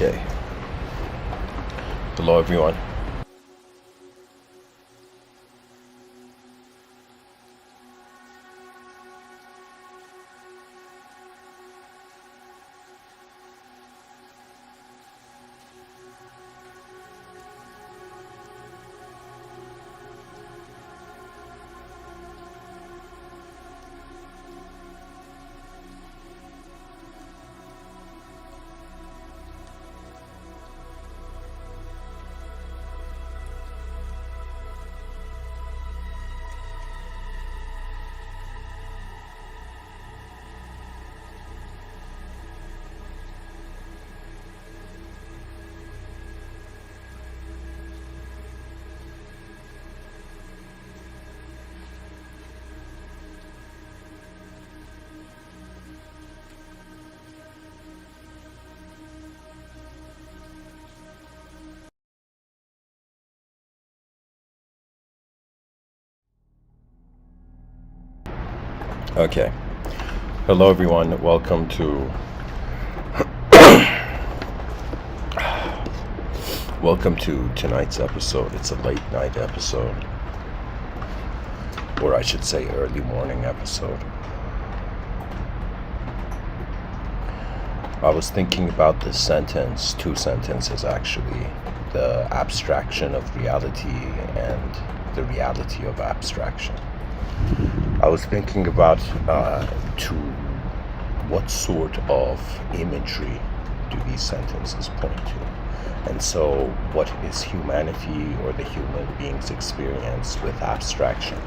Okay. Hello, everyone. Okay. Hello, everyone. Welcome to tonight's episode. It's a late night episode, or I should say early morning episode. I was thinking about this sentence, two sentences actually, the abstraction of reality and the reality of abstraction. I was thinking about to what sort of imagery do these sentences point to? And so what is humanity or the human being's experience with abstraction?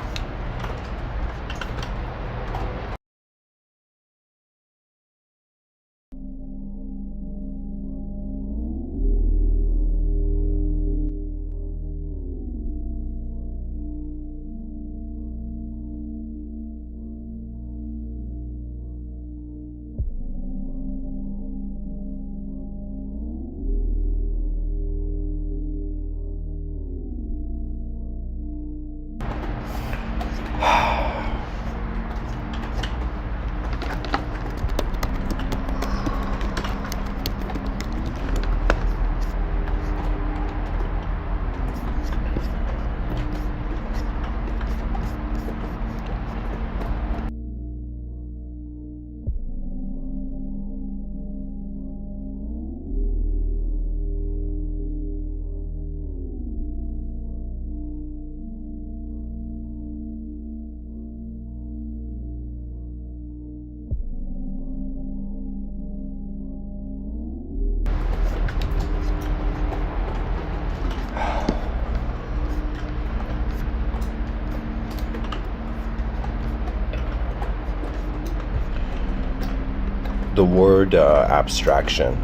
The word abstraction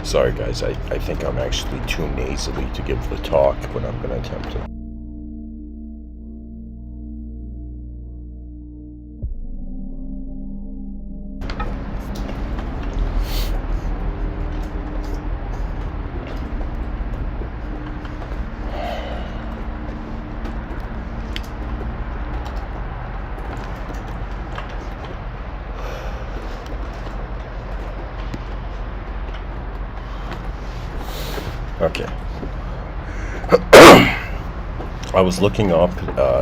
sorry guys, I think I'm actually too nasally to give the talk, but I'm going to attempt it. Okay. I was looking up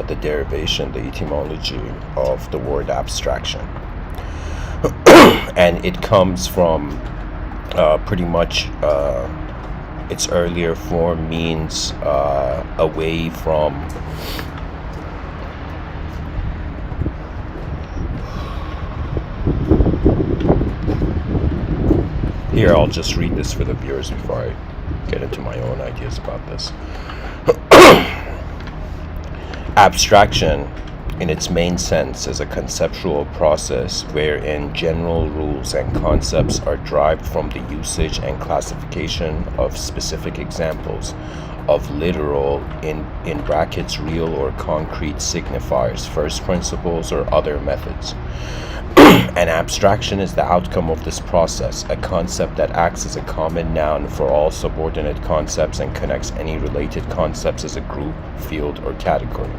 the derivation, the etymology of the word abstraction. And it comes from pretty much its earlier form means away from here. I'll just read this for the viewers before I get into my own ideas about this. Abstraction, in its main sense, is a conceptual process wherein general rules and concepts are derived from the usage and classification of specific examples of literal, in brackets, real or concrete signifiers, first principles, or other methods. An abstraction is the outcome of this process, a concept that acts as a common noun for all subordinate concepts and connects any related concepts as a group, field, or category.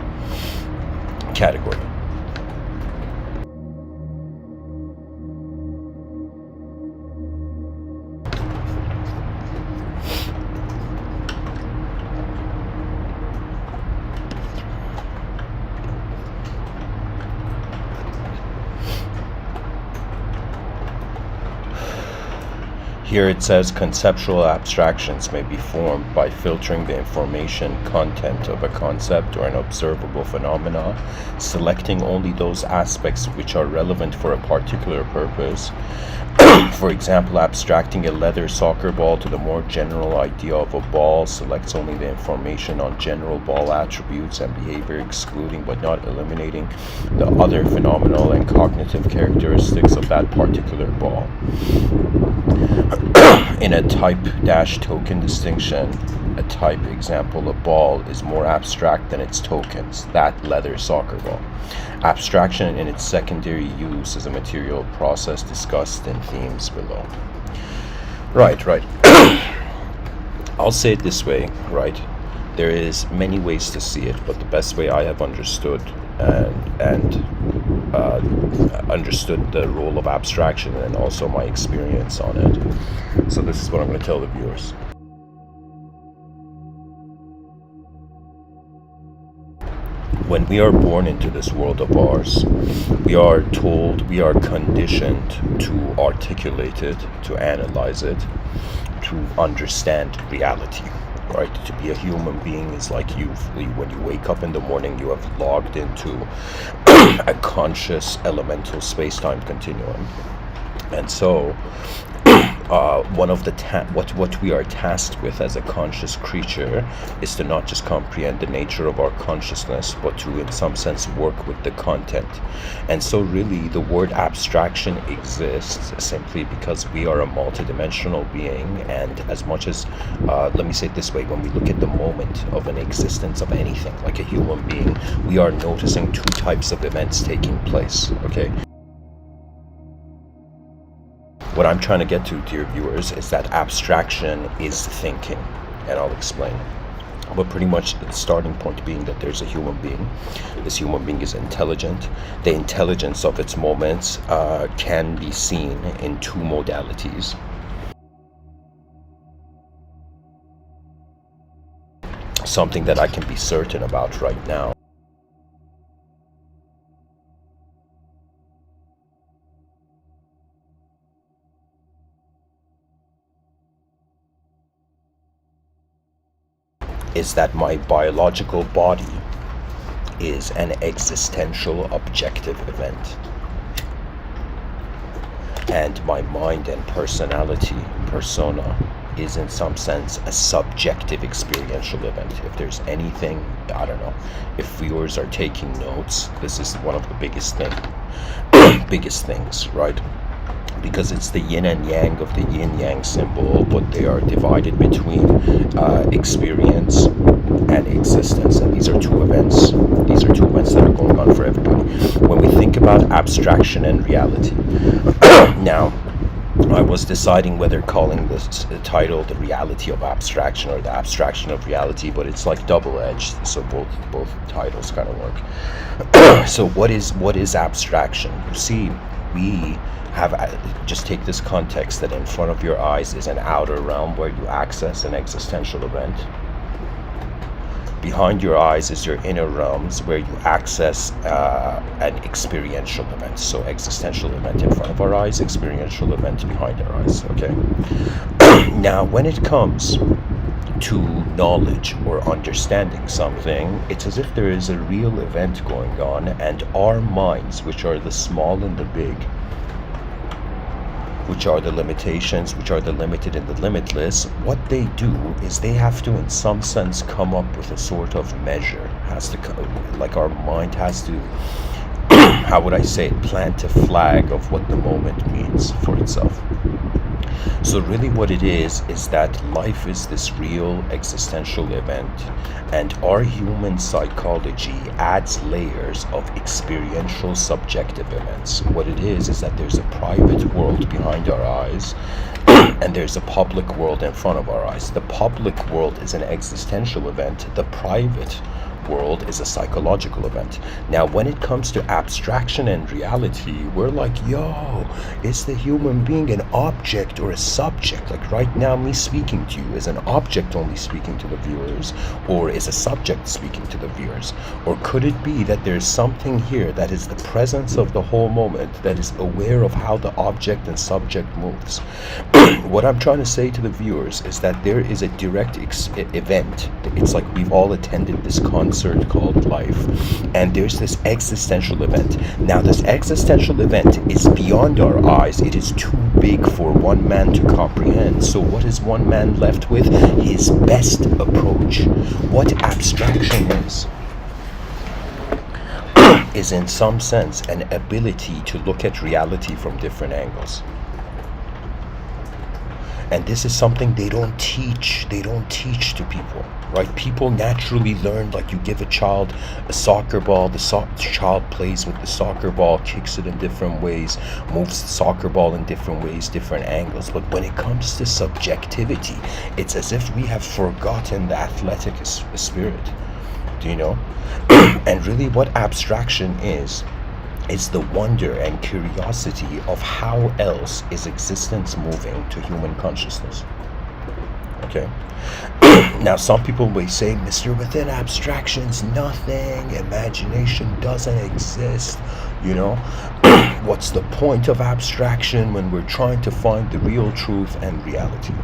Here it says conceptual abstractions may be formed by filtering the information content of a concept or an observable phenomena, selecting only those aspects which are relevant for a particular purpose. For example, abstracting a leather soccer ball to the more general idea of a ball selects only the information on general ball attributes and behavior, excluding but not eliminating the other phenomenal and cognitive characteristics of that particular ball. In a type-token distinction, a type example, a ball is more abstract than its tokens, that leather soccer ball. Abstraction in its secondary use is a material process discussed in themes below. Right. I'll say it this way, right? There is many ways to see it, but the best way I have understood and understood the role of abstraction and also my experience on it. So this is what I'm going to tell the viewers. When we are born into this world of ours, we are told, we are conditioned to articulate it, to analyze it, to understand reality. Right? To be a human being is like when you wake up in the morning, you have logged into a conscious elemental space-time continuum. And so one of the what we are tasked with as a conscious creature is to not just comprehend the nature of our consciousness, but to in some sense work with the content. And so really the word abstraction exists simply because we are a multidimensional being, and as much as let me say it this way, when we look at the moment of an existence of anything like a human being, we are noticing two types of events taking place. Okay, what I'm trying to get to, dear viewers, is that abstraction is thinking, and I'll explain. But pretty much the starting point being that there's a human being. This human being is intelligent. The intelligence of its moments can be seen in two modalities. Something that I can be certain about right now is that my biological body is an existential objective event, and my mind and persona is in some sense a subjective experiential event. If there's anything, I don't know, if viewers are taking notes, this is one of the biggest things, right? Because it's the yin and yang of the yin-yang symbol, but they are divided between experience and existence, and these are two events that are going on for everybody. When we think about abstraction and reality, now I was deciding whether calling this title the reality of abstraction or the abstraction of reality, but it's like double-edged, so both titles kind of work. So what is abstraction? You see, we have, just take this context that in front of your eyes is an outer realm where you access an existential event. Behind your eyes is your inner realms where you access an experiential event. So existential event in front of our eyes, experiential event behind our eyes, okay? Now, when it comes to knowledge or understanding something, it's as if there is a real event going on, and our minds, which are the small and the big, which are the limitations, which are the limited and the limitless, what they do is they have to in some sense come up with a sort of measure, like our mind has to, how would I say it, plant a flag of what the moment means for itself. So really what it is that life is this real existential event, and our human psychology adds layers of experiential subjective events. What it is that there's a private world behind our eyes and there's a public world in front of our eyes. The public world is an existential event. The private world is a psychological event. Now, when it comes to abstraction and reality, we're like, yo, is the human being an object or a subject? Like right now, me speaking to you, is an object only speaking to the viewers, or is a subject speaking to the viewers? Or could it be that there's something here that is the presence of the whole moment, that is aware of how the object and subject moves? What I'm trying to say to the viewers is that there is a direct event. It's like we've all attended this concert called life, and there's this existential event. Now this existential event is beyond our eyes. It is too big for one man to comprehend. So what is one man left with? His best approach. What abstraction is in some sense an ability to look at reality from different angles. And this is something they don't teach to people, right? People naturally learn, like you give a child a soccer ball, the child plays with the soccer ball, kicks it in different ways, moves the soccer ball in different ways, different angles. But when it comes to subjectivity, it's as if we have forgotten the athletic spirit, do you know? And really what abstraction is the wonder and curiosity of how else is existence moving to human consciousness. Okay? Now, some people may say, Mr. Within, abstraction's nothing, imagination doesn't exist, you know? What's the point of abstraction when we're trying to find the real truth and reality?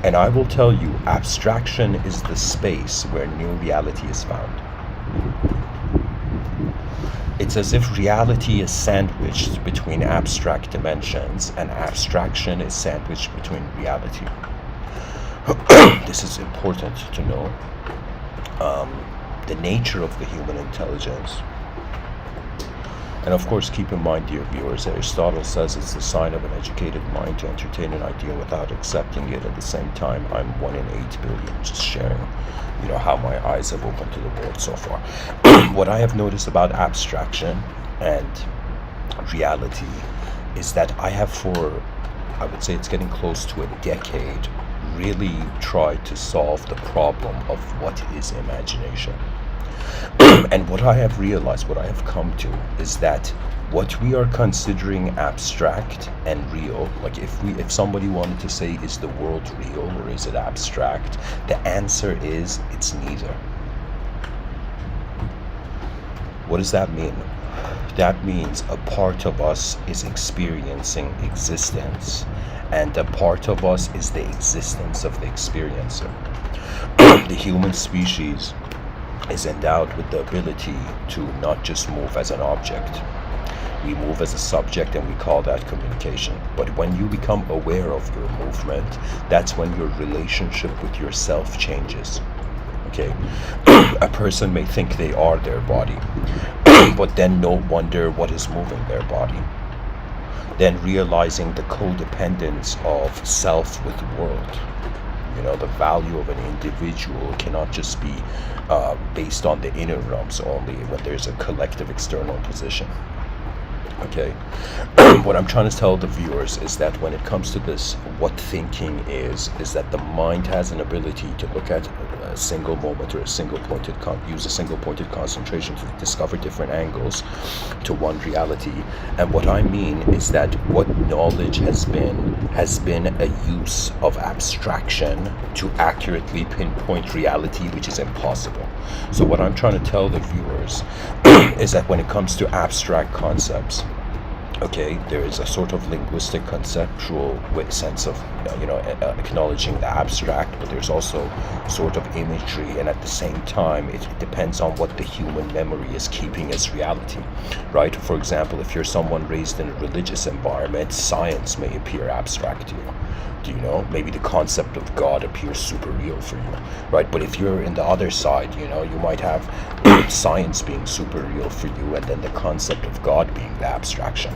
And I will tell you, abstraction is the space where new reality is found. It's as if reality is sandwiched between abstract dimensions and abstraction is sandwiched between reality. This is important to know. The nature of the human intelligence. And of course, keep in mind, dear viewers, Aristotle says it's the sign of an educated mind to entertain an idea without accepting it. At the same time, I'm 1 in 8 billion, just sharing, you know, how my eyes have opened to the world so far. What I have noticed about abstraction and reality is that I have I would say it's getting close to a decade, really tried to solve the problem of what is imagination. And what I have realized, what I have come to, is that what we are considering abstract and real, like if somebody wanted to say, is the world real or is it abstract? The answer is, it's neither. What does that mean? That means a part of us is experiencing existence, and a part of us is the existence of the experiencer. The human species is endowed with the ability to not just move as an object. We move as a subject, and we call that communication. But when you become aware of your movement, that's when your relationship with yourself changes. Okay? A person may think they are their body, but then no wonder what is moving their body. Then realizing the codependence of self with the world. You know, the value of an individual cannot just be based on the inner realms only, when there's a collective external position. Okay? What I'm trying to tell the viewers is that when it comes to this, what thinking is that the mind has an ability to look at a single moment or use a single pointed concentration to discover different angles to one reality. And what I mean is that what knowledge has been a use of abstraction to accurately pinpoint reality, which is impossible. So what I'm trying to tell the viewers is that when it comes to abstract concepts, okay, there is a sort of linguistic conceptual sense of acknowledging the abstract, but there's also sort of imagery, and at the same time it depends on what the human memory is keeping as reality, right? For example, if you're someone raised in a religious environment, science may appear abstract to you. Do you know? Maybe the concept of God appears super real for you, right? But if you're in the other side, you know, you might have science being super real for you, and then the concept of God being the abstraction.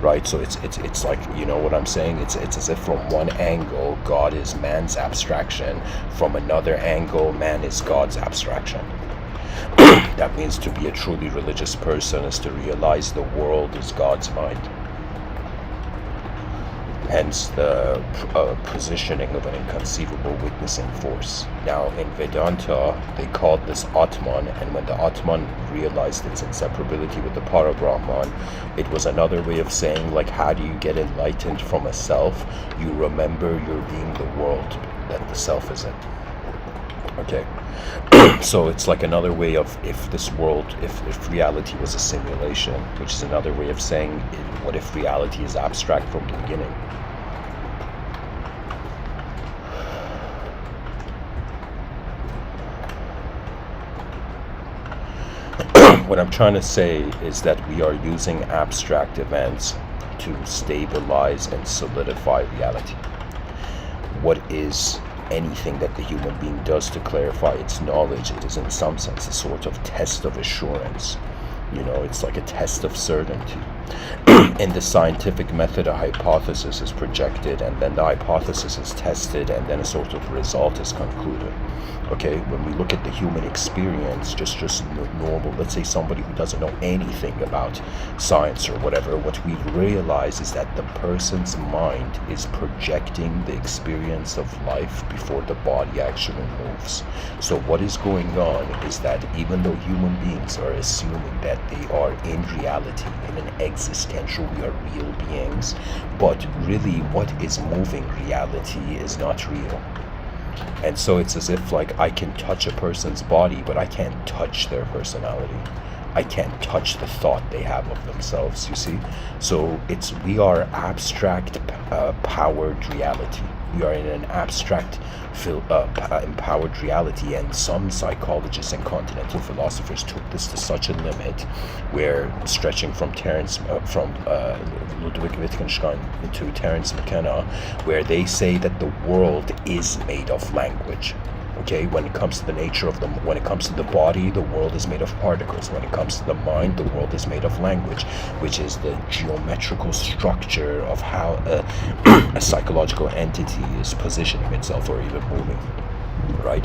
right? So it's like, you know what I'm saying? It's as if from one angle God is man's abstraction, from another angle man is God's abstraction. That means to be a truly religious person is to realize the world is God's mind. Hence the positioning of an inconceivable witnessing force. Now in Vedanta, they called this Atman, and when the Atman realized its inseparability with the Parabrahman, it was another way of saying, like, how do you get enlightened from a self? You remember you're being the world that the self is in. Okay. So it's like another way of, if this world, if reality was a simulation, which is another way of saying, what if reality is abstract from the beginning? What I'm trying to say is that we are using abstract events to stabilize and solidify reality. What is anything that the human being does to clarify its knowledge? It is in some sense a sort of test of assurance. You know, it's like a test of certainty. In the scientific method, a hypothesis is projected, and then the hypothesis is tested, and then a sort of result is concluded. Okay, when we look at the human experience, just normal, let's say somebody who doesn't know anything about science or whatever, what we realize is that the person's mind is projecting the experience of life before the body actually moves. So what is going on is that even though human beings are assuming that they are in reality, in an existential, we are real beings, but really what is moving reality is not real. And so it's as if, like, I can touch a person's body, but I can't touch their personality. I can't touch the thought they have of themselves, you see? So we are abstract powered reality. We are in an abstract empowered reality, and some psychologists and continental philosophers took this to such a limit, where stretching from Ludwig Wittgenstein into Terence McKenna, where they say that the world is made of language. Okay, when it comes to the nature of when it comes to the body, the world is made of particles. When it comes to the mind, the world is made of language, which is the geometrical structure of how a psychological entity is positioning itself or even moving. Right?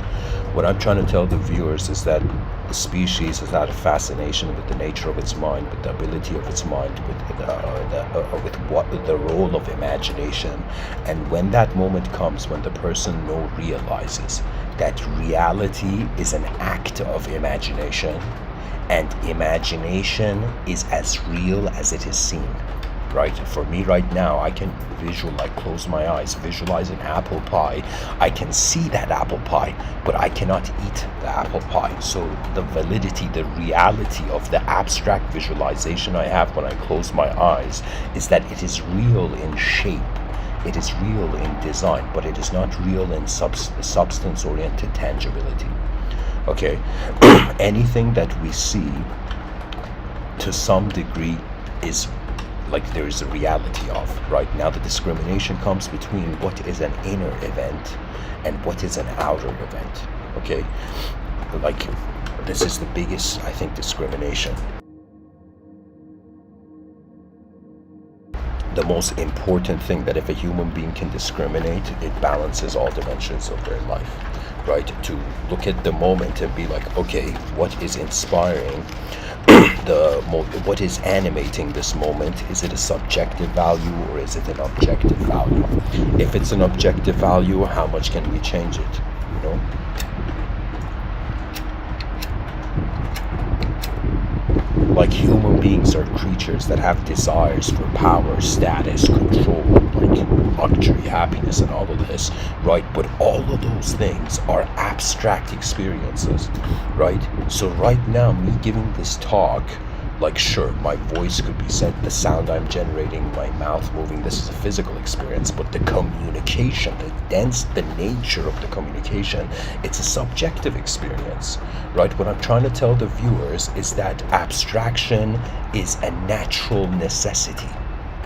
What I'm trying to tell the viewers is that the species has had a fascination with the nature of its mind, with the ability of its mind, with the role of imagination. And when that moment comes, when the person realizes that reality is an act of imagination, and imagination is as real as it is seen. Right? For me right now, I can close my eyes, visualize an apple pie. I can see that apple pie, but I cannot eat the apple pie. So the validity, the reality of the abstract visualization I have when I close my eyes is that it is real in shape. It is real in design, but it is not real in substance-oriented tangibility. Okay? Anything that we see, to some degree, is like there is a reality of. Right now the discrimination comes between what is an inner event and what is an outer event. Okay, like this is the biggest, I think, discrimination. The most important thing, that if a human being can discriminate, it balances all dimensions of their life. Right? To look at the moment and be like, okay, what is inspiring? What is animating this moment? Is it a subjective value or is it an objective value? If it's an objective value, how much can we change it? You know? Like, human beings are creatures that have desires for power, status, control, like luxury, happiness, and all of this, right? But all of those things are abstract experiences, right? So right now, me giving this talk, like, sure, my voice could be said, the sound I'm generating, my mouth moving, this is a physical experience, but the communication, the nature of the communication, it's a subjective experience, right? What I'm trying to tell the viewers is that abstraction is a natural necessity,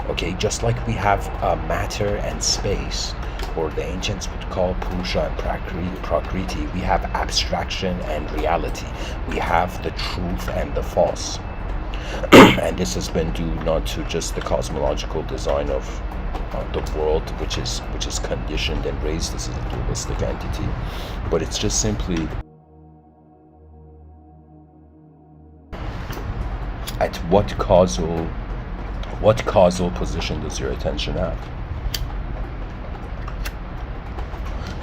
okay? Just like we have matter and space, or the ancients would call Purusha and Prakriti, we have abstraction and reality. We have the truth and the false. And this has been due not to just the cosmological design of the world, which is conditioned and raised as a dualistic entity, but it's just simply at what causal position does your attention have?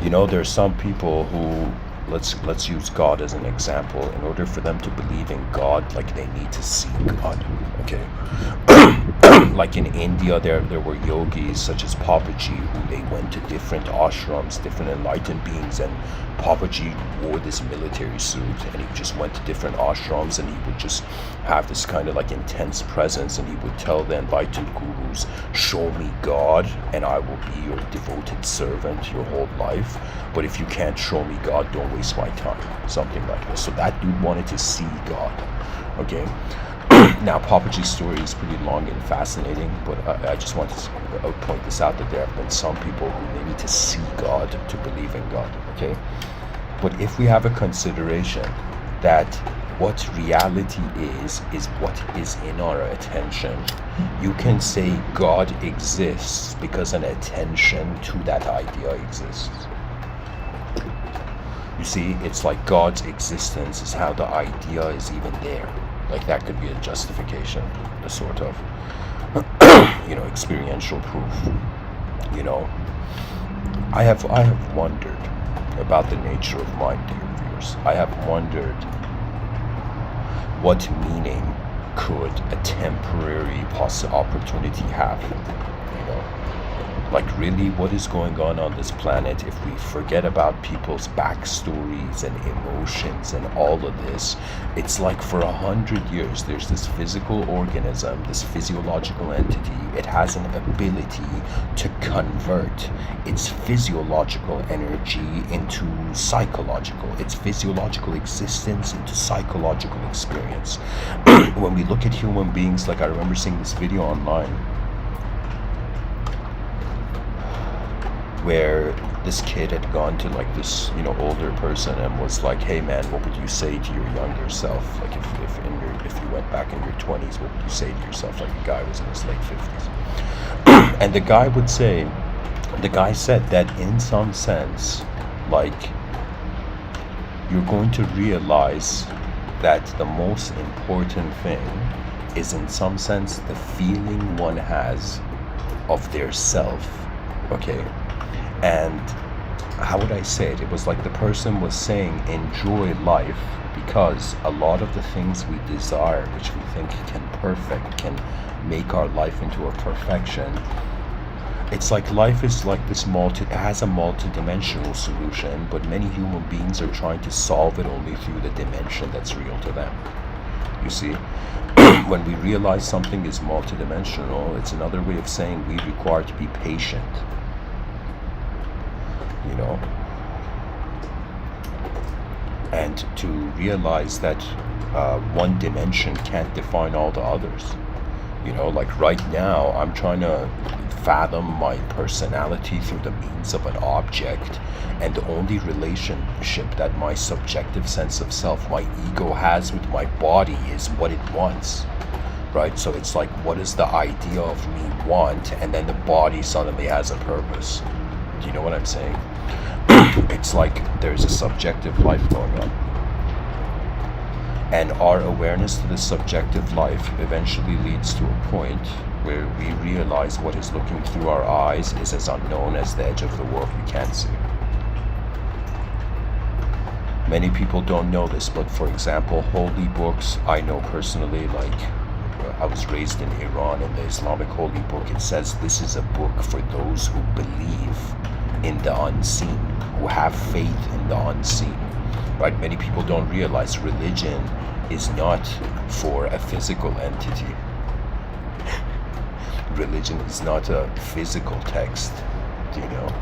You know, there's some people who, let's use God as an example. In order for them to believe in God, like, they need to see God. Okay. Like in India, there were yogis such as Papaji, who they went to different ashrams, different enlightened beings, and Papaji wore this military suit, and he just went to different ashrams, and he would just have this kind of like intense presence, and he would tell the enlightened gurus, show me God and I will be your devoted servant your whole life, but if you can't show me God, don't waste my time. Something like this. So that dude wanted to see God. Okay. Now, Papaji's story is pretty long and fascinating, but I just want to point this out, that there have been some people who they need to see God to believe in God, okay? But if we have a consideration that what reality is what is in our attention, you can say God exists because an attention to that idea exists. You see, it's like God's existence is how the idea is even there. Like, that could be a justification, a sort of, experiential proof. I have wondered about the nature of mind, dear viewers. I have wondered what meaning could a temporary opportunity have. Like, really, what is going on this planet if we forget about people's backstories and emotions and all of this? It's like for 100 years, there's this physical organism, this physiological entity. It has an ability to convert its physiological energy into psychological, its physiological existence into psychological experience. When we look at human beings, like, I remember seeing this video online where this kid had gone to like this older person and was like, hey man, what would you say to your younger self? Like, if you went back in your 20s, what would you say to yourself? Like, the guy was in his late 50s. And the guy said that in some sense, like, you're going to realize that the most important thing is, in some sense, the feeling one has of their self. Okay. And how would I say it? It was like the person was saying, enjoy life, because a lot of the things we desire, which we think can make our life into a perfection, it's like life is like this it has a multi-dimensional solution, but many human beings are trying to solve it only through the dimension that's real to them. You see, when we realize something is multi-dimensional, it's another way of saying we require to be patient. And to realize that one dimension can't define all the others. Like right now, I'm trying to fathom my personality through the means of an object, and the only relationship that my subjective sense of self, my ego, has with my body is what it wants. Right? So it's like, what does the idea of me want? And then the body suddenly has a purpose. Do you know what I'm saying? It's like there's a subjective life going on. And our awareness to the subjective life eventually leads to a point where we realize what is looking through our eyes is as unknown as the edge of the world we can't see. Many people don't know this, but for example, holy books, I know personally, like, I was raised in Iran. In the Islamic holy book, it says this is a book for those who believe in the unseen, who have faith in the unseen. Right? Many people don't realize religion is not for a physical entity. Religion is not a physical text, do you know?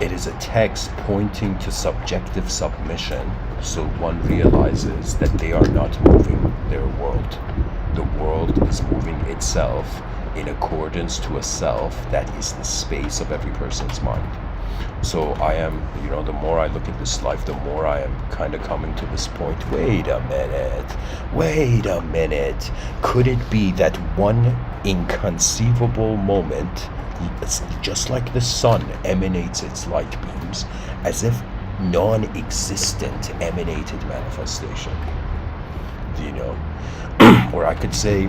It is a text pointing to subjective submission, so one realizes that they are not moving their world. The world is moving itself in accordance to a self that is the space of every person's mind. So I am, the more I look at this life, the more I am kind of coming to this point. Wait a minute. Could it be that one inconceivable moment, just like the sun emanates its light beams, as if non-existent emanated manifestation? Or I could say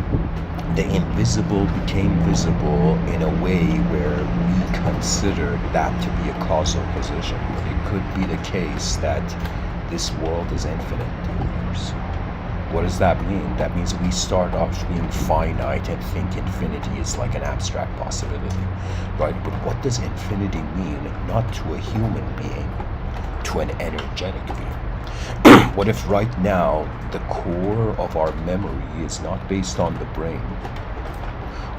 the invisible became visible in a way where we consider that to be a causal position. But it could be the case that this world is infinite, the universe. What does that mean? That means we start off being finite and think infinity is like an abstract possibility, right? But what does infinity mean? Not to a human being, to an energetic being. What if right now the core of our memory is not based on the brain,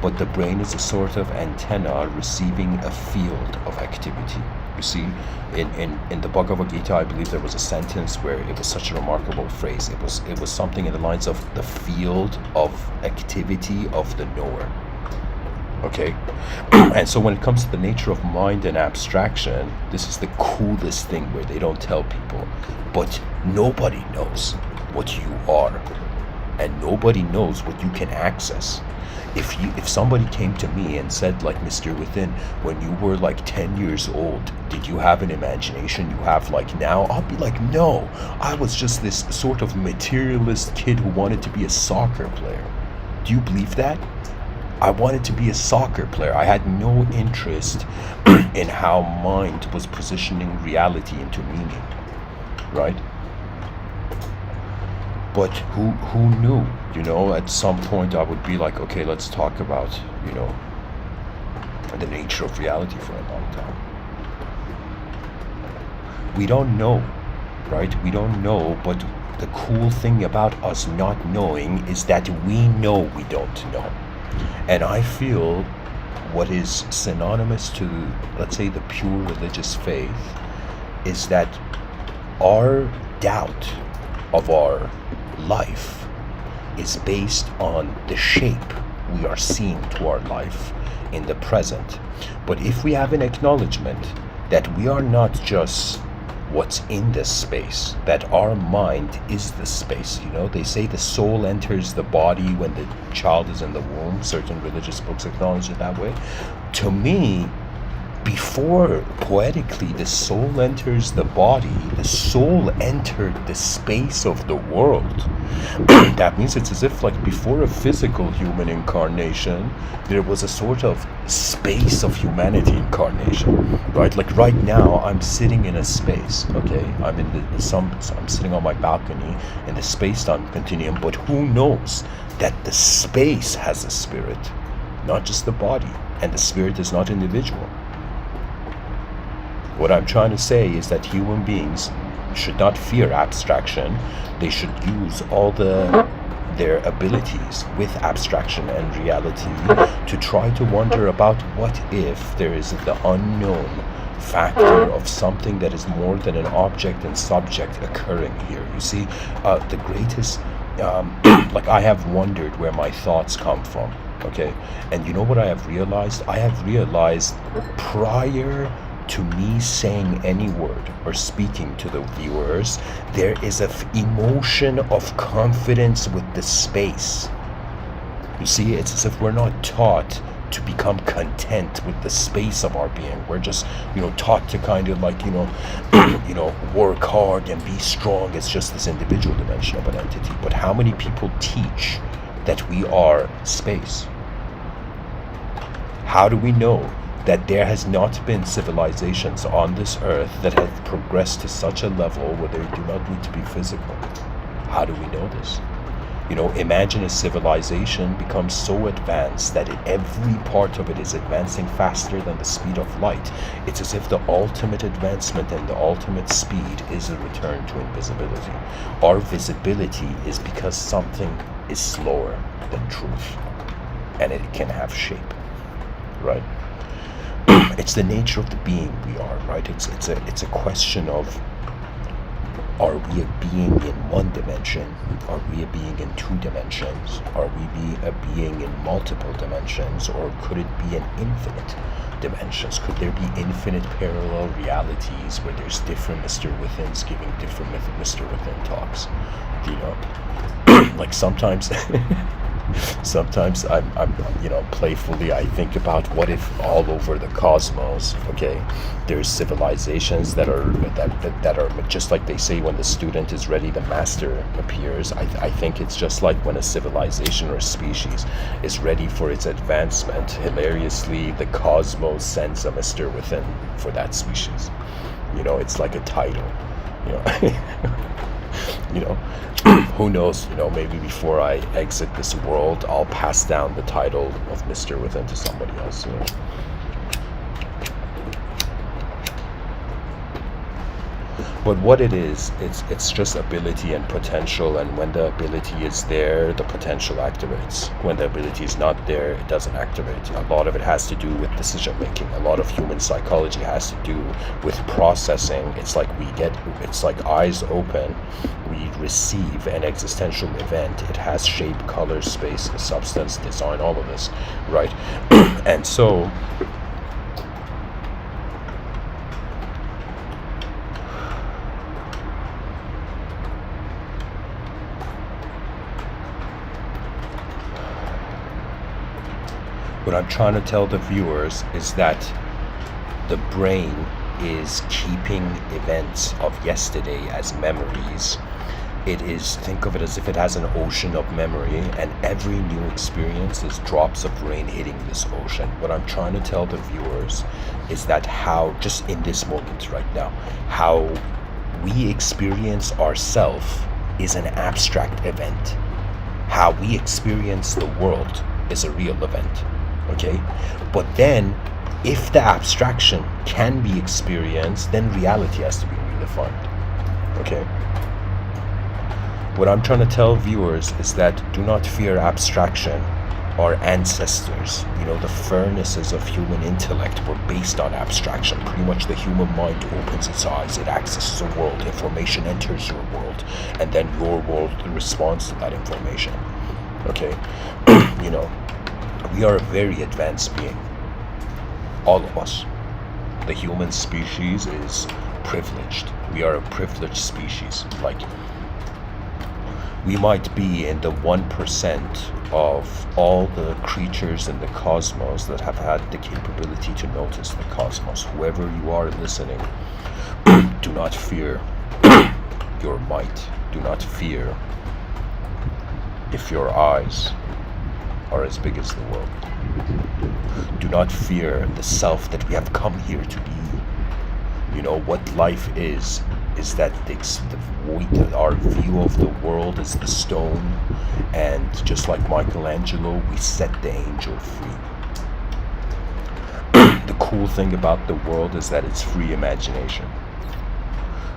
but the brain is a sort of antenna receiving a field of activity? You see, in the Bhagavad Gita, I believe there was a sentence where it was such a remarkable phrase. It was something in the lines of the field of activity of the knower. Okay, and so when it comes to the nature of mind and abstraction, this is the coolest thing where they don't tell people, but nobody knows what you are, and nobody knows what you can access. If somebody came to me and said, like, Mr. Within, when you were like 10 years old, did you have an imagination you have like now? I'll be like, no, I was just this sort of materialist kid who wanted to be a soccer player. Do you believe that? I wanted to be a soccer player. I had no interest in how mind was positioning reality into meaning, right? But who knew? At some point I would be like, okay, let's talk about, the nature of reality for a long time. We don't know, right? We don't know, but the cool thing about us not knowing is that we know we don't know. And I feel what is synonymous to, let's say, the pure religious faith is that our doubt of our life is based on the shape we are seeing to our life in the present. But if we have an acknowledgement that we are not just what's in this space, that our mind is the space. They say the soul enters the body when the child is in the womb. Certain religious books acknowledge it that way. To me, before poetically the soul enters the body, the soul entered the space of the world. That means it's as if, like, before a physical human incarnation, there was a sort of space of humanity incarnation, right? Like right now, I'm sitting in a space, okay? I'm sitting on my balcony in the space-time continuum, but who knows that the space has a spirit, not just the body, and the spirit is not individual. What I'm trying to say is that human beings should not fear abstraction. They should use all their abilities with abstraction and reality to try to wonder about what if there is the unknown factor of something that is more than an object and subject occurring here. You see, the greatest, like, I have wondered where my thoughts come from, okay? And you know what I have realized? I have realized prior to me saying any word or speaking to the viewers, there is an emotion of confidence with the space. You see, it's as if we're not taught to become content with the space of our being. We're just, taught to kind of like, work hard and be strong. It's just this individual dimension of an entity. But how many people teach that we are space? How do we know that there has not been civilizations on this earth that have progressed to such a level where they do not need to be physical? How do we know this? Imagine a civilization becomes so advanced that every part of it is advancing faster than the speed of light. It's as if the ultimate advancement and the ultimate speed is a return to invisibility. Our visibility is because something is slower than truth, and it can have shape, right? It's the nature of the being we are, right? It's a question of Are we a being in one dimension? Are we a being in two dimensions? Are we a being in multiple dimensions? Or could it be an infinite dimensions? Could there be infinite parallel realities where there's different Mr. Withins giving different Mr. Within talks? You know, like sometimes sometimes I'm playfully I think about what if all over the cosmos, okay, there's civilizations that are just like they say when the student is ready the master appears. I think it's just like when a civilization or a species is ready for its advancement, hilariously the cosmos sends a Mr. Within for that species. It's like a title, you know. you know who knows, maybe before I exit this world I'll pass down the title of Mr. Within to somebody else. But what it is, it's just ability and potential, and when the ability is there, the potential activates. When the ability is not there, it doesn't activate. A lot of it has to do with decision making. A lot of human psychology has to do with processing. It's like eyes open, we receive an existential event. It has shape, color, space, substance, design, all of this, right? And so what I'm trying to tell the viewers is that the brain is keeping events of yesterday as memories. Think of it as if it has an ocean of memory, and every new experience is drops of rain hitting this ocean. What I'm trying to tell the viewers is that how, just in this moment right now, how we experience ourself is an abstract event. How we experience the world is a real event. Okay? But then, if the abstraction can be experienced, then reality has to be redefined. Okay? What I'm trying to tell viewers is that do not fear abstraction. Our ancestors, the furnaces of human intellect were based on abstraction. Pretty much the human mind opens its eyes, it accesses a world, information enters your world, and then your world responds to that information. Okay? We are a very advanced being. All of us. The human species is privileged. We are a privileged species. Like, we might be in the 1% of all the creatures in the cosmos that have had the capability to notice the cosmos. Whoever you are listening, do not fear your might. Do not fear if your eyes are as big as the world. Do not fear the self that we have come here to be. What life is that our view of the world is the stone, and just like Michelangelo, we set the angel free. The cool thing about the world is that it's free imagination.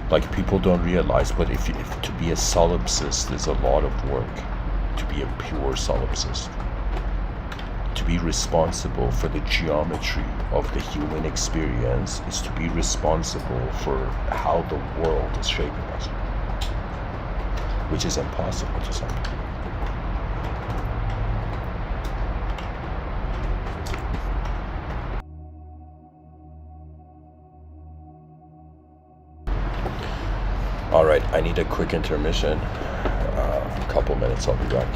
Like, people don't realize, but if to be a solipsist is a lot of work. To be a pure solipsist, to be responsible for the geometry of the human experience, is to be responsible for how the world is shaping us, which is impossible to some people. All right, I need a quick intermission. A couple minutes, I'll be back.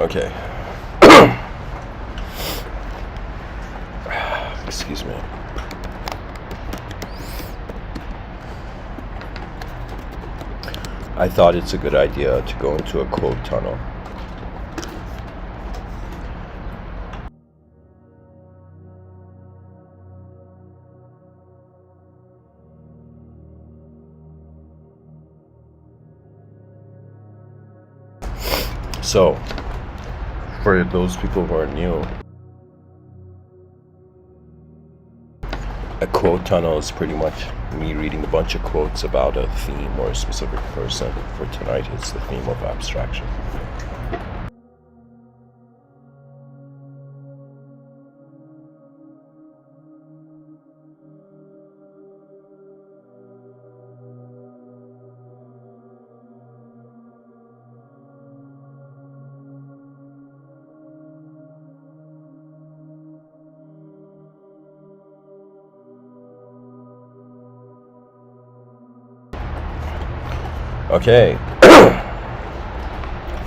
Okay. Excuse me. I thought it's a good idea to go into a quote tunnel. So, for those people who are new, a quote tunnel is pretty much me reading a bunch of quotes about a theme or a specific person. For tonight, it's the theme of abstraction. Okay.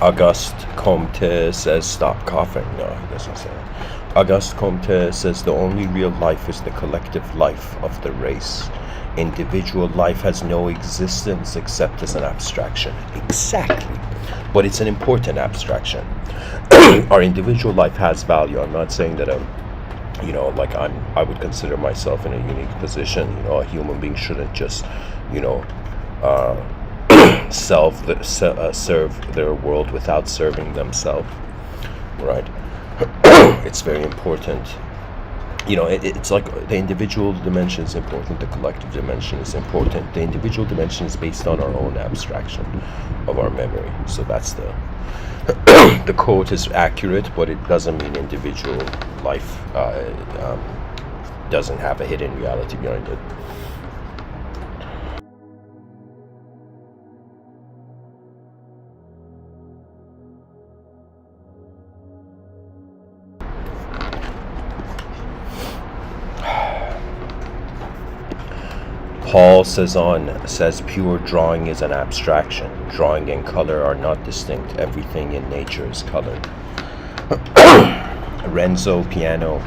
Auguste Comte says, stop coughing. No, he doesn't say that. Auguste Comte says the only real life is the collective life of the race. Individual life has no existence except as an abstraction. Exactly. But it's an important abstraction. Our individual life has value. I'm not saying that I would consider myself in a unique position. A human being shouldn't just, serve their world without serving themselves, right? It's very important. It's like the individual dimension is important, the collective dimension is important. The individual dimension is based on our own abstraction of our memory. So that's the quote is accurate, but it doesn't mean individual life doesn't have a hidden reality behind it. Paul Cezanne says pure drawing is an abstraction. Drawing and color are not distinct. Everything in nature is colored. Renzo Piano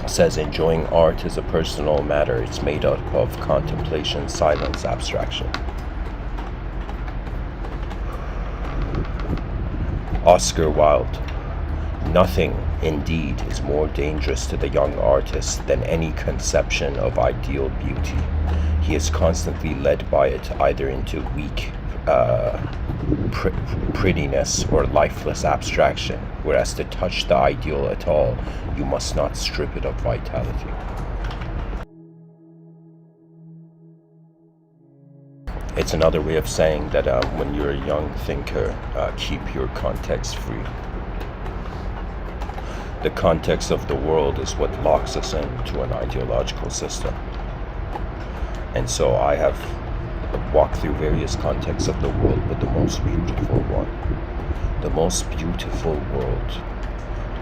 says enjoying art is a personal matter. It's made up of contemplation, silence, abstraction. Oscar Wilde. Nothing, indeed, is more dangerous to the young artist than any conception of ideal beauty. He is constantly led by it either into weak prettiness or lifeless abstraction, whereas to touch the ideal at all, you must not strip it of vitality. It's another way of saying that when you're a young thinker, keep your context free. The context of the world is what locks us into an ideological system. And so I have walked through various contexts of the world, but the most beautiful world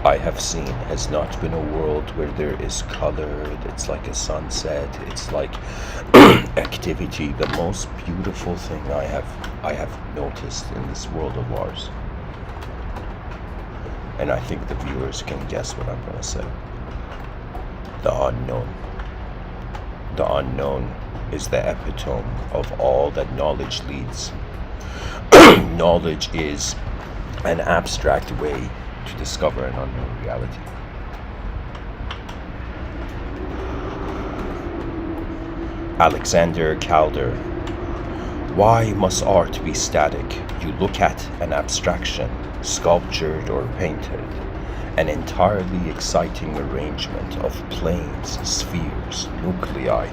I have seen has not been a world where there is color, it's like a sunset, it's like activity. The most beautiful thing I have noticed in this world of ours, and I think the viewers can guess what I'm going to say. The unknown. The unknown is the epitome of all that knowledge leads. Knowledge is an abstract way to discover an unknown reality. Alexander Calder. Why must art be static? You look at an abstraction, sculptured or painted, an entirely exciting arrangement of planes, spheres, nuclei,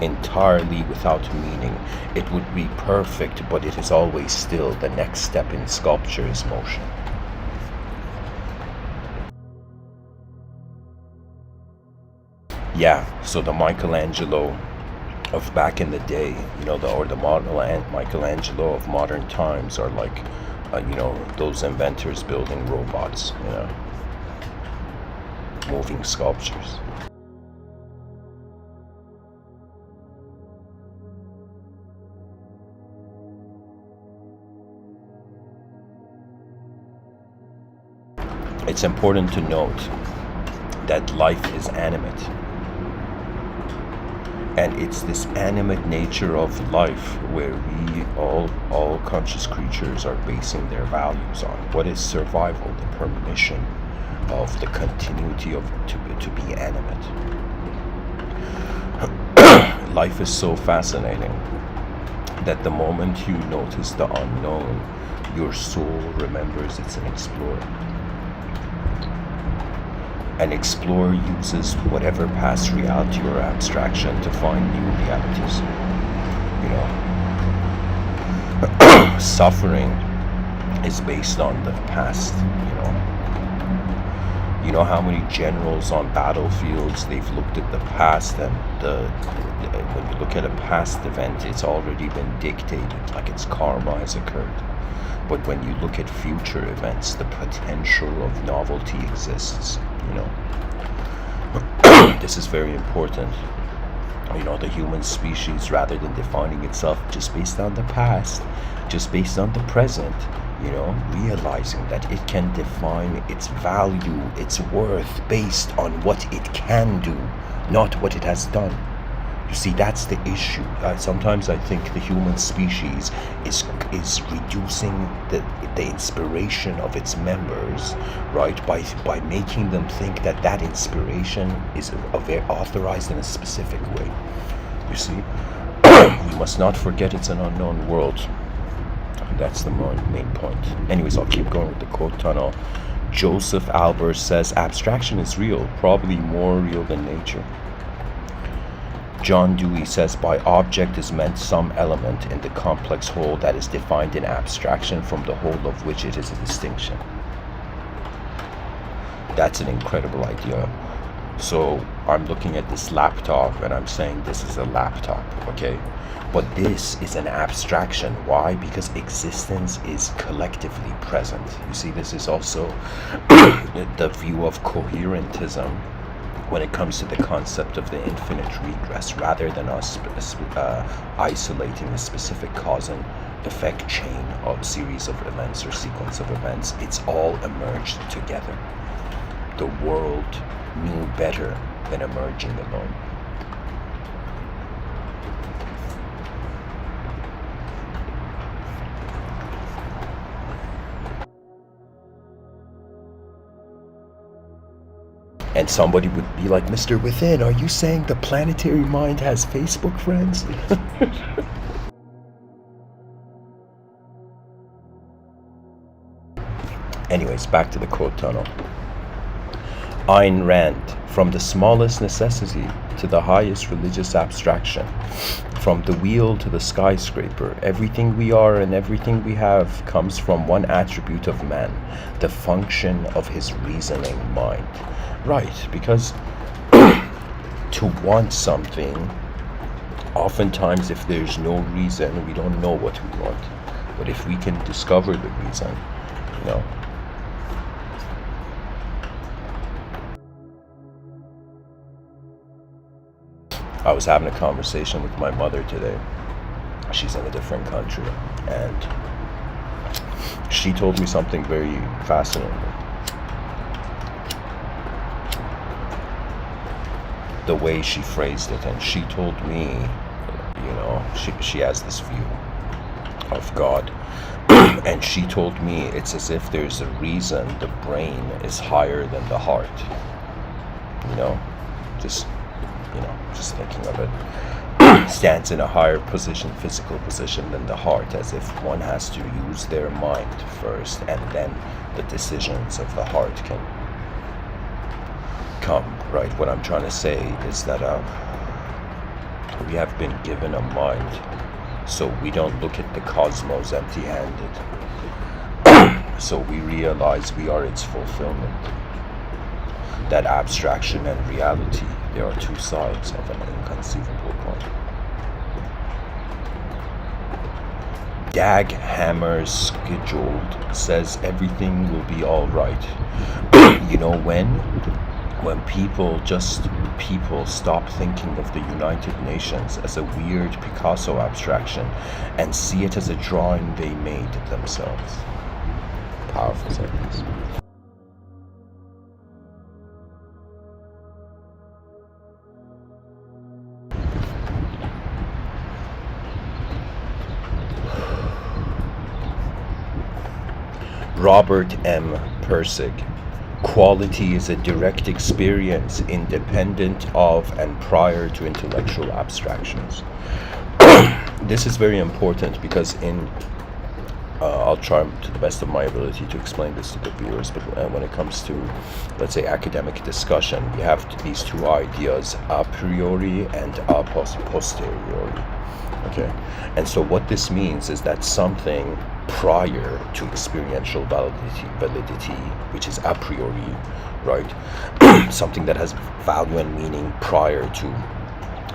entirely without meaning. It would be perfect, but it is always still the next step in sculpture's motion. Yeah, so the Michelangelo of back in the day, the Michelangelo of modern times are like, those inventors building robots, moving sculptures. It's important to note that life is animate. And it's this animate nature of life where we, all conscious creatures, are basing their values on. What is survival? The permission of the continuity of to be animate. Life is so fascinating that the moment you notice the unknown, your soul remembers it's an explorer. An explorer uses whatever past reality or abstraction to find new realities. Suffering is based on the past. You know how many generals on battlefields, they've looked at the past, and when you look at a past event, it's already been dictated, like its karma has occurred. But when you look at future events, the potential of novelty exists. This is very important. The human species, rather than defining itself just based on the past, just based on the present, realizing that it can define its value, its worth, based on what it can do, not what it has done. You see, that's the issue. Sometimes I think the human species is reducing the inspiration of its members, right, by making them think that inspiration is authorized in a specific way. You see, we must not forget it's an unknown world. That's the main point. Anyways, I'll keep going with the quote tunnel. Joseph Albers says, abstraction is real, probably more real than nature. John Dewey says, by object is meant some element in the complex whole that is defined in abstraction, from the whole of which it is a distinction. That's an incredible idea. So I'm looking at this laptop and I'm saying this is a laptop, okay? But this is an abstraction. Why? Because existence is collectively present. You see, this is also the view of coherentism when it comes to the concept of the infinite regress, rather than us isolating a specific cause and effect chain of series of events or sequence of events. It's all emerged together. The world knew better than emerging alone. And somebody would be like, Mr.Within, are you saying the planetary mind has Facebook friends? Anyways, back to the quote tunnel. Ayn Rand, from the smallest necessity to the highest religious abstraction, from the wheel to the skyscraper, everything we are and everything we have comes from one attribute of man, the function of his reasoning mind. Right, because to want something, oftentimes if there's no reason, we don't know what we want. But if we can discover the reason, I was having a conversation with my mother today. She's in a different country, and she told me something very fascinating. The way she phrased it, and she told me, she has this view of God, and she told me it's as if there's a reason the brain is higher than the heart. Just thinking of it, stands in a higher position, physical position, than the heart, as if one has to use their mind first, and then the decisions of the heart can come, right? What I'm trying to say is that we have been given a mind, so we don't look at the cosmos empty-handed. So we realize we are its fulfillment. That abstraction and reality, there are two sides of an inconceivable coin. Dag Hammer Scheduled says everything will be all right. When people stop thinking of the United Nations as a weird Picasso abstraction and see it as a drawing they made themselves. Powerful sentence. Robert M. Pirsig. Quality is a direct experience independent of and prior to intellectual abstractions. This is very important because I'll try to the best of my ability to explain this to the viewers, but when it comes to, let's say, academic discussion, we have these two ideas, a priori and a posteriori. Okay, and so what this means is that something prior to experiential validity, which is a priori, right? Something that has value and meaning prior to,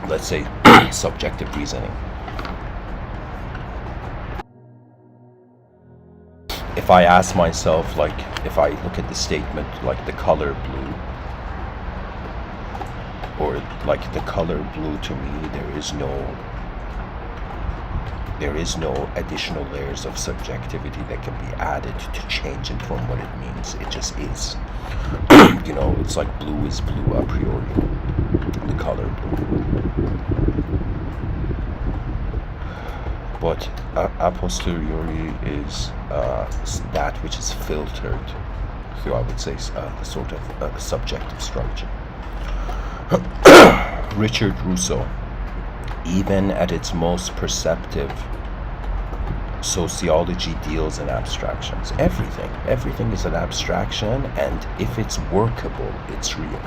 let's say, subjective reasoning. If I ask myself, like, if I look at the statement, like the color blue, or like the color blue, to me, there is no additional layers of subjectivity that can be added to change it from what it means. It just is. You know, it's like blue is blue a priori, the color blue. But a posteriori is that which is filtered through, I would say, a sort of subjective structure. Richard Rousseau. Even at its most perceptive, sociology deals in abstractions. Everything is an abstraction, and if it's workable, it's real.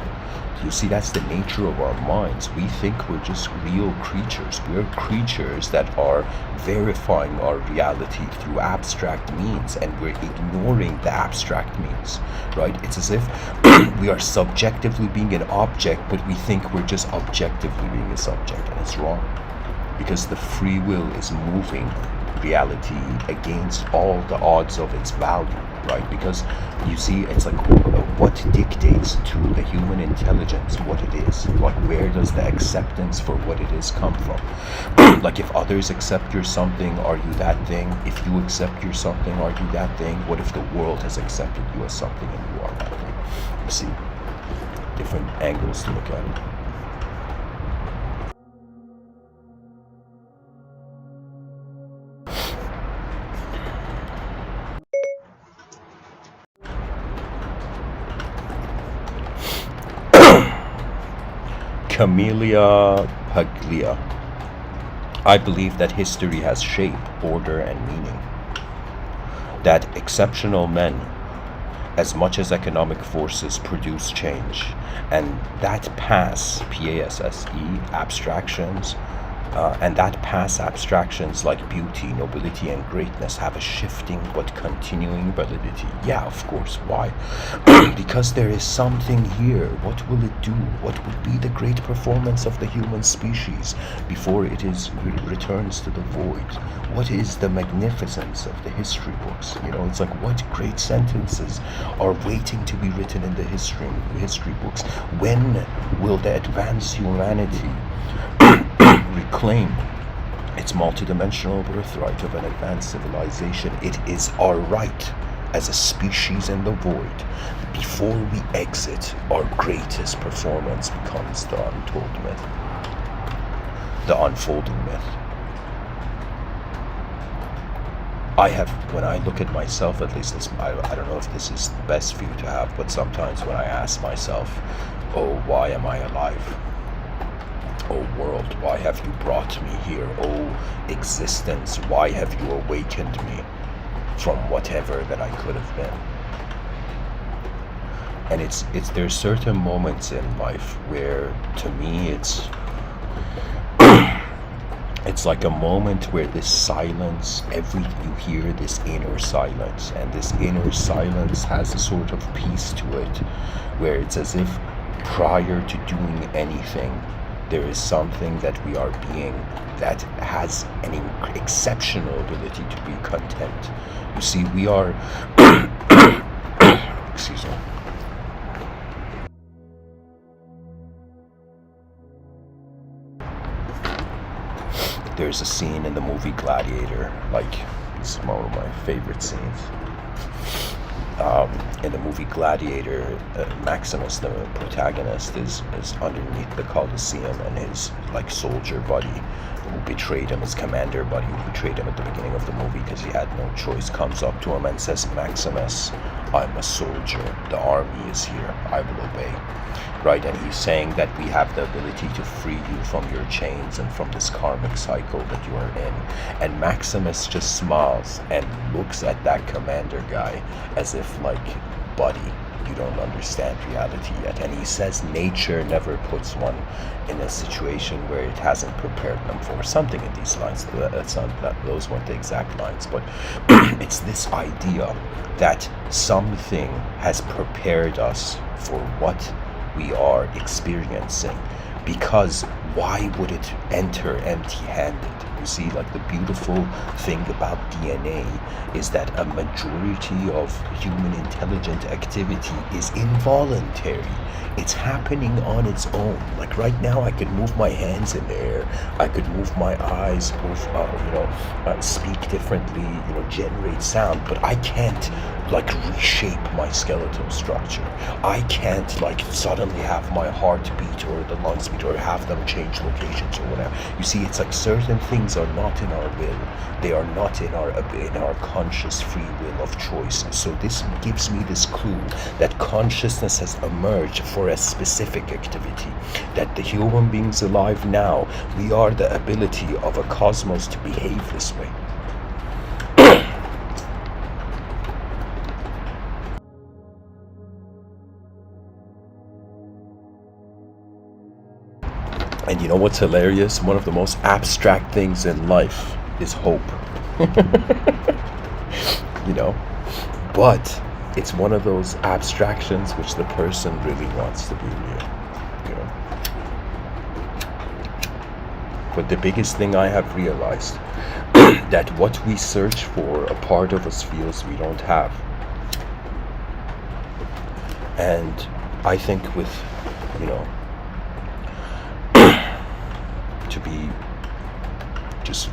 You see, that's the nature of our minds. We think we're just real creatures. We're creatures that are verifying our reality through abstract means, and we're ignoring the abstract means, right? It's as if we are subjectively being an object, but we think we're just objectively being a subject, and it's wrong. Because the free will is moving reality against all the odds of its value, right? Because you see, it's like what dictates to the human intelligence what it is. Like, where does the acceptance for what it is come from? Like, if others accept your something, are you that thing? If you accept your something, are you that thing? What if the world has accepted you as something and you are that thing? You see, different angles to look at it. Camelia Paglia. I believe that history has shape, order, and meaning. That exceptional men, as much as economic forces, produce change, and that P-A-S-S-E, abstractions, and that past abstractions like beauty, nobility, and greatness have a shifting but continuing validity. Yeah, of course. Why? Because there is something here. What will it do? What would be the great performance of the human species before it returns to the void? What is the magnificence of the history books? You know, it's like, what great sentences are waiting to be written in the history books? When will the advanced humanity reclaim its multidimensional birthright of an advanced civilization? It is our right as a species in the void. Before we exit, our greatest performance becomes the untold myth, the unfolding myth. When I look at myself, at least, I don't know if this is the best view to have, but sometimes when I ask myself, oh, why am I alive? Oh world, why have you brought me here? Oh existence, why have you awakened me from whatever that I could have been? And there's certain moments in life where, to me, it's like a moment where this silence, you hear this inner silence, and this inner silence has a sort of peace to it, where it's as if prior to doing anything, there is something that we are being that has an exceptional ability to be content. You see, we are excuse me. There's a scene in the movie Gladiator, like, it's one of my favorite scenes, In the movie Gladiator, Maximus, the protagonist, is underneath the Colosseum, and his like soldier buddy who betrayed him, his commander buddy who betrayed him at the beginning of the movie because he had no choice, comes up to him and says, "Maximus, I'm a soldier. The army is here. I will obey." Right? And he's saying that we have the ability to free you from your chains and from this karmic cycle that you are in. And Maximus just smiles and looks at that commander guy as if like, buddy, you don't understand reality yet. And he says nature never puts one in a situation where it hasn't prepared them for something in these lines. Those weren't the exact lines, but it's this idea that something has prepared us for what we are experiencing, because why would it enter empty-handed? You see, like the beautiful thing about DNA is that a majority of human intelligent activity is involuntary. It's happening on its own. Like right now, I could move my hands in the air. I could move my eyes, speak differently, generate sound, but I can't like reshape my skeletal structure. I can't like suddenly have my heart beat or the lungs beat or have them change locations or whatever. You see, it's like certain things are not in our will. They are not in our conscious free will of choice. So this gives me this clue that consciousness has emerged for a specific activity. That the human beings alive now, we are the ability of a cosmos to behave this way. And you know what's hilarious? One of the most abstract things in life is hope. But it's one of those abstractions which the person really wants to be real. But the biggest thing I have realized that what we search for, a part of us feels we don't have. And I think with, to be just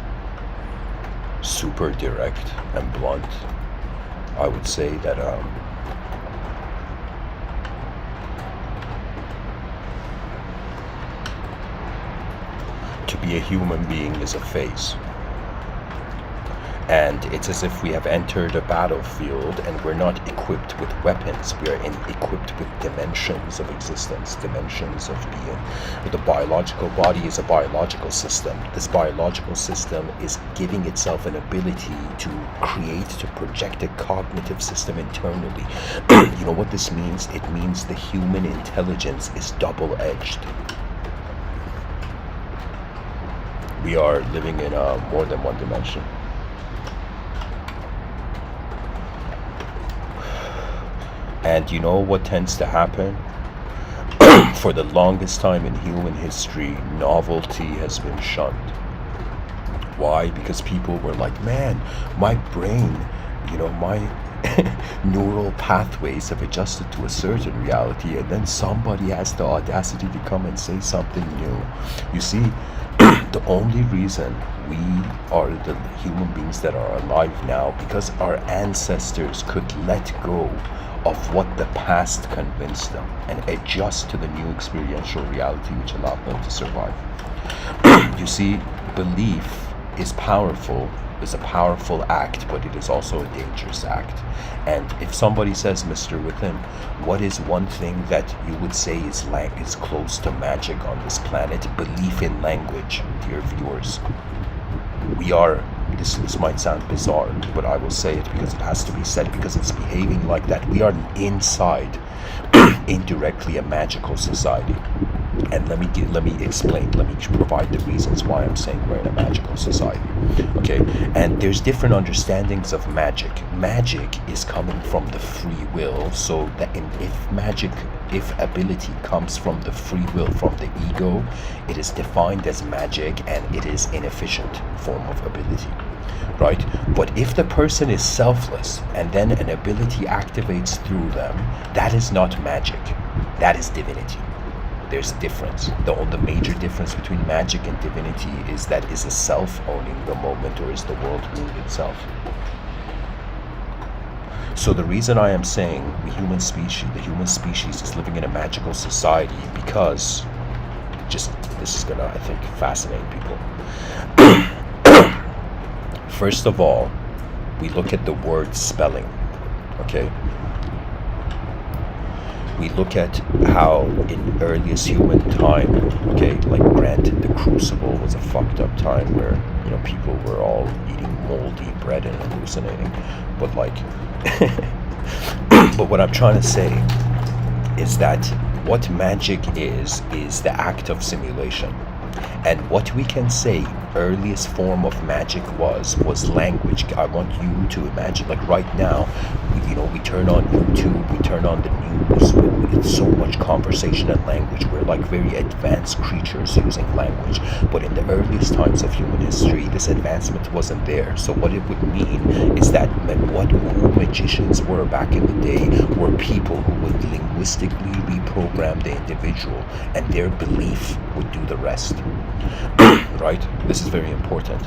super direct and blunt, I would say that to be a human being is a phase. And it's as if we have entered a battlefield and we're not equipped with weapons. We are equipped with dimensions of existence, dimensions of being. The biological body is a biological system. This biological system is giving itself an ability to create, to project a cognitive system internally. You know what this means? It means the human intelligence is double-edged. We are living in more than one dimension. And you know what tends to happen? For the longest time in human history, novelty has been shunned. Why? Because people were like, man, my brain, my neural pathways have adjusted to a certain reality, and then somebody has the audacity to come and say something new. You see, the only reason we are the human beings that are alive now, because our ancestors could let go of what the past convinced them and adjust to the new experiential reality which allowed them to survive. You see, belief is powerful, is a powerful act, but it is also a dangerous act. And if somebody says, Mr. Within, what is one thing that you would say is close to magic on this planet? Belief in language, dear viewers. We are, this might sound bizarre, but I will say it because it has to be said, because it's behaving like that. We are inside, indirectly, a magical society. And let me explain, let me provide the reasons why I'm saying we're in a magical society. Okay, and there's different understandings of magic. Magic is coming from the free will, so that if ability comes from the free will, from the ego, it is defined as magic and it is inefficient form of ability. Right? But if the person is selfless and then an ability activates through them, that is not magic, that is divinity. There's a difference. The major difference between magic and divinity is that is a self owning the moment, or is the world ruling itself? So the reason I am saying the human species is living in a magical society because just this is gonna, I think, fascinate people. First of all, we look at the word spelling, okay? We look at how in earliest human time, okay, like granted the crucible was a fucked up time where, you know, people were all eating moldy bread and hallucinating, but like, but what I'm trying to say is that what magic is the act of simulation. And what we can say earliest form of magic was language. I want you to imagine, like right now, we turn on YouTube, we turn on the news, it's so much conversation and language. We're like very advanced creatures using language. But in the earliest times of human history, this advancement wasn't there. So what it would mean is that who magicians were back in the day were people who would linguistically reprogram the individual, and their belief would do the rest. Right? This is very important.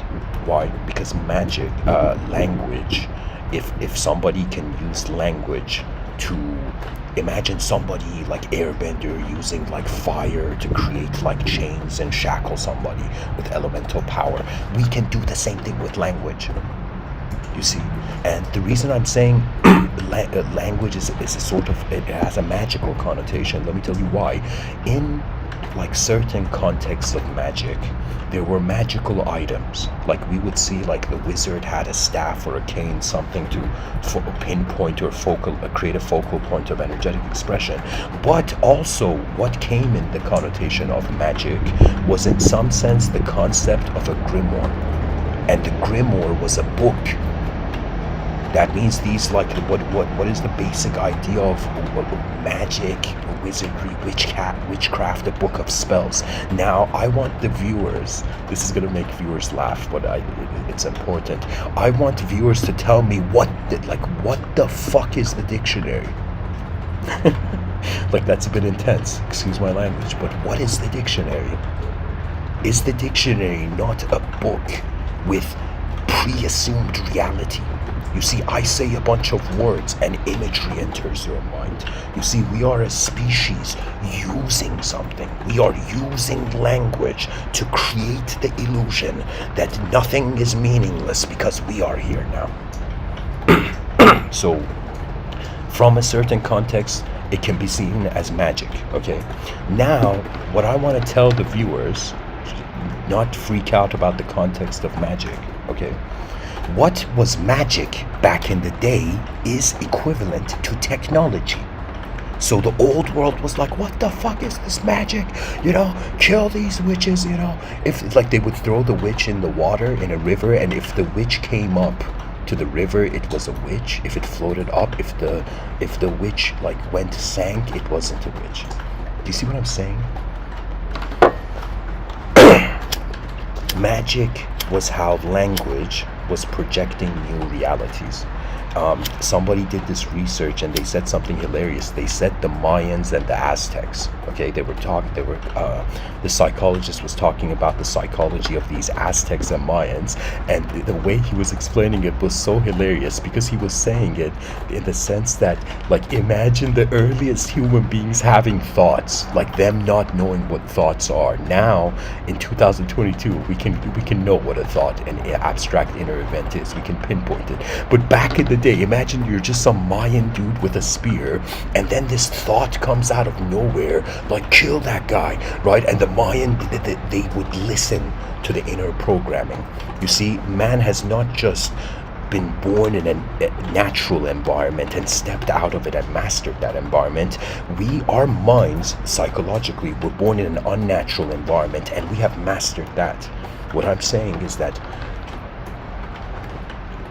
Why? Because magic, language, if somebody can use language to imagine somebody like Airbender using like fire to create like chains and shackle somebody with elemental power, we can do the same thing with language. You see? And the reason I'm saying language is a sort of, it has a magical connotation. Let me tell you why. In like certain contexts of magic, there were magical items. Like we would see like the wizard had a staff or a cane, something to pinpoint or create a focal point of energetic expression. But also what came in the connotation of magic was in some sense the concept of a grimoire. And the grimoire was a book. That means these, like, what is the basic idea of magic, wizardry, witchcraft, a book of spells. Now, I want the viewers, this is going to make viewers laugh, but it's important. I want viewers to tell me what the fuck is the dictionary? Like, that's a bit intense, excuse my language, but what is the dictionary? Is the dictionary not a book with pre-assumed reality? You see, I say a bunch of words and imagery enters your mind. You see, we are a species using something. We are using language to create the illusion that nothing is meaningless because we are here now. So, from a certain context, it can be seen as magic, okay? Now, what I want to tell the viewers, not freak out about the context of magic, okay? What was magic back in the day is equivalent to technology. So the old world was like, what the fuck is this magic? You know, kill these witches, you know. If like they would throw the witch in the water in a river, and if the witch came up to the river, it was a witch. If it floated up, if the witch like sank, it wasn't a witch. Do you see what I'm saying? Magic was how language was projecting new realities. Somebody did this research and they said something hilarious. They said the Mayans and the Aztecs, okay, the psychologist was talking about the psychology of these Aztecs and Mayans, and the way he was explaining it was so hilarious because he was saying it in the sense that, like, imagine the earliest human beings having thoughts, like them not knowing what thoughts are. Now, in 2022, we can know what a thought, an abstract inner event is. We can pinpoint it. But back in the day, imagine you're just some Mayan dude with a spear, and then this thought comes out of nowhere, like, kill that guy, right? And the Mayan, they would listen to the inner programming. You see, man has not just been born in a natural environment and stepped out of it and mastered that environment. Our minds, psychologically, were born in an unnatural environment, and we have mastered that. What I'm saying is that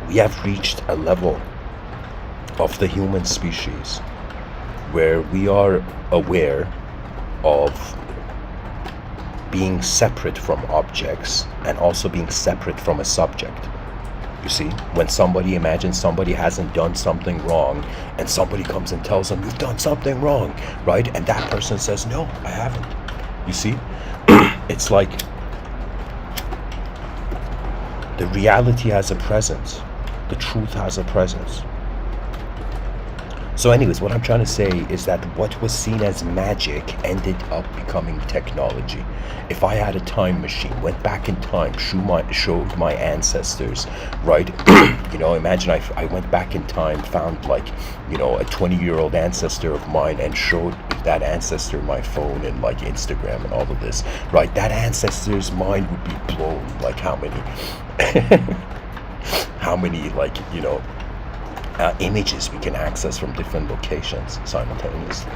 we have reached a level of the human species where we are aware of being separate from objects and also being separate from a subject. You see, when somebody imagines somebody hasn't done something wrong and somebody comes and tells them, you've done something wrong, right? And that person says, no, I haven't. You see, it's like the reality has a presence. The truth has a presence. So anyways, what I'm trying to say is that what was seen as magic ended up becoming technology. If I had a time machine, went back in time, showed my ancestors, right? Imagine I went back in time, found like, a 20-year-old ancestor of mine and showed that ancestor my phone and like Instagram and all of this, right? That ancestor's mind would be blown. Like how many, like, images we can access from different locations simultaneously,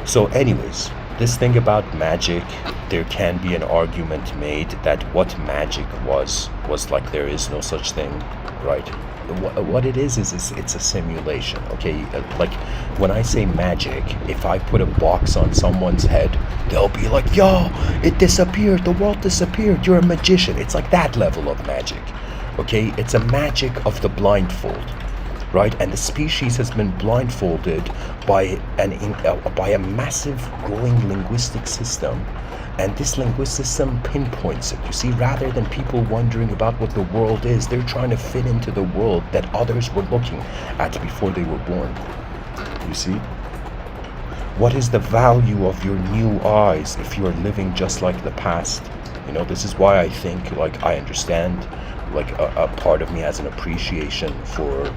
So anyways, this thing about magic, there can be an argument made that what magic was like there is no such thing, right? What it is it's a simulation, okay? Like when I say magic, if I put a box on someone's head, they'll be like, yo, it disappeared, the world disappeared, you're a magician. It's like that level of magic. Okay, it's a magic of the blindfold, right? And the species has been blindfolded by a massive growing linguistic system, and this linguistic system pinpoints it. You see, rather than people wondering about what the world is, they're trying to fit into the world that others were looking at before they were born. You see? What is the value of your new eyes if you are living just like the past? This is why I think, like, I understand, like a part of me has an appreciation for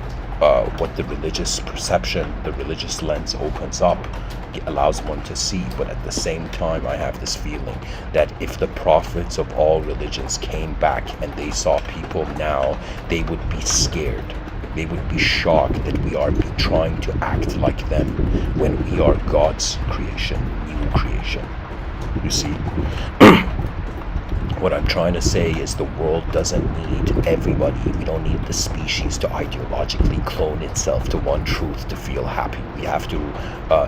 what the religious perception, the religious lens opens up, allows one to see. But at the same time, I have this feeling that if the prophets of all religions came back and they saw people now, they would be scared. They would be shocked that we are trying to act like them when we are God's creation, new creation. You see? What I'm trying to say is the world doesn't need everybody. We don't need the species to ideologically clone itself to one truth to feel happy. We have to,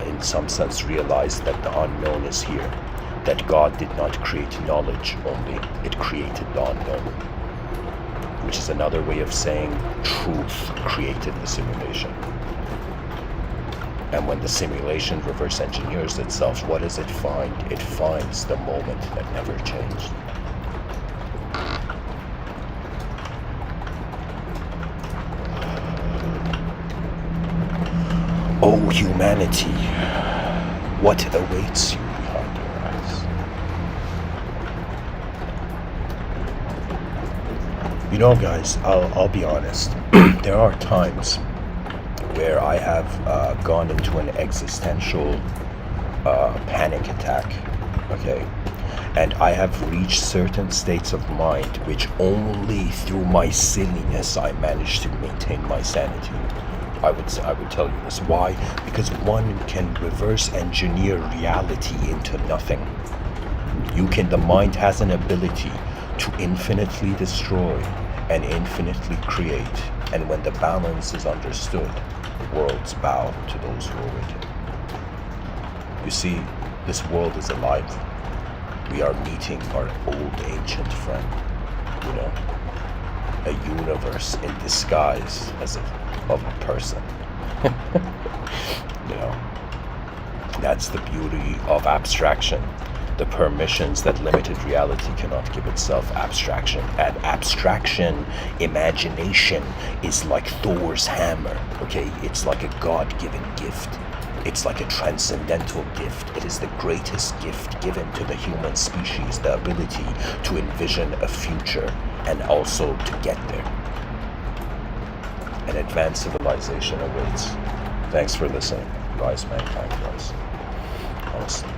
in some sense, realize that the unknown is here. That God did not create knowledge only. It created the unknown. Which is another way of saying truth created the simulation. And when the simulation reverse engineers itself, what does it find? It finds the moment that never changed. Oh, humanity, what awaits you behind your eyes? Guys, I'll be honest. There are times where I have gone into an existential panic attack, okay? And I have reached certain states of mind which only through my silliness I managed to maintain my sanity. I would tell you this. Why? Because one can reverse engineer reality into nothing. The mind has an ability to infinitely destroy and infinitely create. And when the balance is understood, worlds bow to those who are wicked. You see, this world is alive. We are meeting our old ancient friend, a universe in disguise of a person. That's the beauty of abstraction. The permissions that limited reality cannot give itself. Abstraction. And abstraction, imagination, is like Thor's hammer, okay? It's like a God-given gift. It's like a transcendental gift. It is the greatest gift given to the human species, the ability to envision a future and also to get there. An advanced civilization awaits. Thanks for listening. Rise, mankind, rise. Honestly.